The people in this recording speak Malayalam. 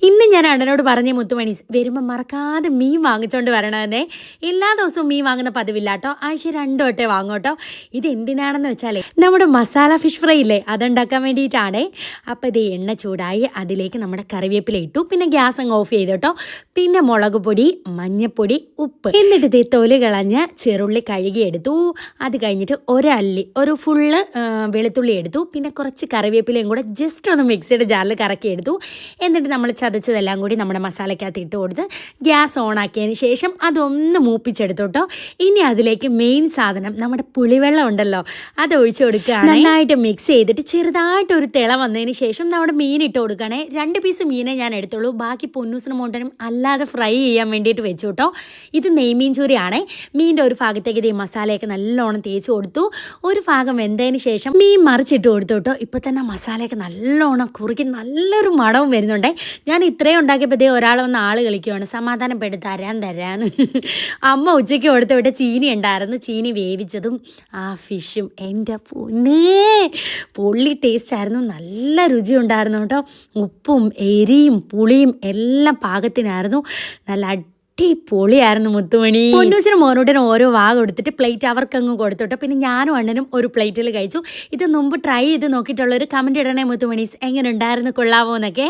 ഇന്ന് ഞാൻ അണ്ണനോട് പറഞ്ഞ മുത്തുമണീസ് വരുമ്പോൾ മറക്കാതെ മീൻ വാങ്ങിച്ചുകൊണ്ട് വരണമെന്നേ. എല്ലാ ദിവസവും മീൻ വാങ്ങുന്ന പതിവില്ല കേട്ടോ, ആഴ്ച 2 വട്ടേ വാങ്ങും കേട്ടോ. ഇത് എന്തിനാണെന്ന് വെച്ചാലേ നമ്മുടെ മസാല ഫിഷ് ഫ്രൈ ഇല്ലേ, അതുണ്ടാക്കാൻ വേണ്ടിയിട്ടാണേ. അപ്പോൾ ഇത് എണ്ണ ചൂടായി അതിലേക്ക് നമ്മുടെ കറിവേപ്പില ഇട്ടു, പിന്നെ ഗ്യാസ് അങ്ങ് ഓഫ് ചെയ്തു കേട്ടോ. പിന്നെ മുളക് പൊടി, മഞ്ഞൾപ്പൊടി, ഉപ്പ്, എന്നിട്ട് ഇത് തൊലി കളഞ്ഞ് ചെറുള്ളി കഴുകിയെടുത്തു. അത് കഴിഞ്ഞിട്ട് ഒരു ഫുള്ള് വെളുത്തുള്ളി എടുത്തു, പിന്നെ കുറച്ച് കറിവേപ്പിലയും കൂടെ ജസ്റ്റ് ഒന്ന് മിക്സിയുടെ ജാറിൽ കറക്കിയെടുത്തു. എന്നിട്ട് നമ്മൾ ചതച്ചതെല്ലാം കൂടി നമ്മുടെ മസാലയ്ക്കകത്ത് ഇട്ട് കൊടുത്ത് ഗ്യാസ് ഓണാക്കിയതിന് ശേഷം അതൊന്ന് മൂപ്പിച്ചെടുത്തു കേട്ടോ. ഇനി അതിലേക്ക് മെയിൻ സാധനം നമ്മുടെ പുളിവെള്ളം ഉണ്ടല്ലോ, അത് ഒഴിച്ചു കൊടുക്കുകയാണ്. നന്നായിട്ട് മിക്സ് ചെയ്തിട്ട് ചെറുതായിട്ടൊരു തിള വന്നതിന് ശേഷം നമ്മുടെ മീൻ ഇട്ട് കൊടുക്കുകയാണെ. 2 പീസ് മീനെ ഞാൻ എടുത്തുള്ളൂ, ബാക്കി പൊന്നൂസിനും മോണ്ടനും അല്ലാതെ ഫ്രൈ ചെയ്യാൻ വേണ്ടിയിട്ട് വെച്ചു കേട്ടോ. ഇത് നെയ്മീൻ ചൂരയാണേ. മീനിൻ്റെ ഒരു ഭാഗത്തേക്ക് ഇത് മസാലയൊക്കെ നല്ലോണം തേച്ച് കൊടുത്തു. ഒരു ഭാഗം വെന്തതിന് ശേഷം മീൻ മറിച്ചിട്ട് കൊടുത്തു കേട്ടോ. ഇപ്പോൾ തന്നെ മസാലയൊക്കെ നല്ലോണം കുറുക്കി നല്ലൊരു മണവും വരുന്നുണ്ടേ. ഞാൻ ഇത്രയും ഉണ്ടാക്കിയപ്പോൾ ഒരാൾ വന്ന് ആൾ കളിക്കുവാണ്, സമാധാനപ്പെട്ട് തരാന്ന്. അമ്മ ഉച്ചയ്ക്ക് കൊടുത്ത് വിട്ട ചീനി ഉണ്ടായിരുന്നു, ചീനി വേവിച്ചതും ആ ഫിഷും എൻ്റെ പൊന്നേ പൊള്ളി ടേസ്റ്റ് ആയിരുന്നു, നല്ല രുചി ഉണ്ടായിരുന്നു കേട്ടോ. ഉപ്പും എരിയും പുളിയും എല്ലാം പാകത്തിനായിരുന്നു, നല്ല പൊളിയായിരുന്നു മുത്തുമണി. പൊന്നൂസിനും മോനൂട്ടിനും ഓരോ കൊടുത്തിട്ട് പ്ലേറ്റ് അവർക്കങ്ങ് കൊടുത്തോട്ടോ. പിന്നെ ഞാനും അണ്ണനും ഒരു പ്ലേറ്റിൽ കഴിച്ചു. ഇത് മുമ്പ് ട്രൈ ചെയ്ത് നോക്കിയിട്ടുള്ളൊരു കമൻറ്റ് ഇടണേ മുത്തുമണീസ്, എങ്ങനെ ഉണ്ടായിരുന്നു, കൊള്ളാവോ എന്നൊക്കെ.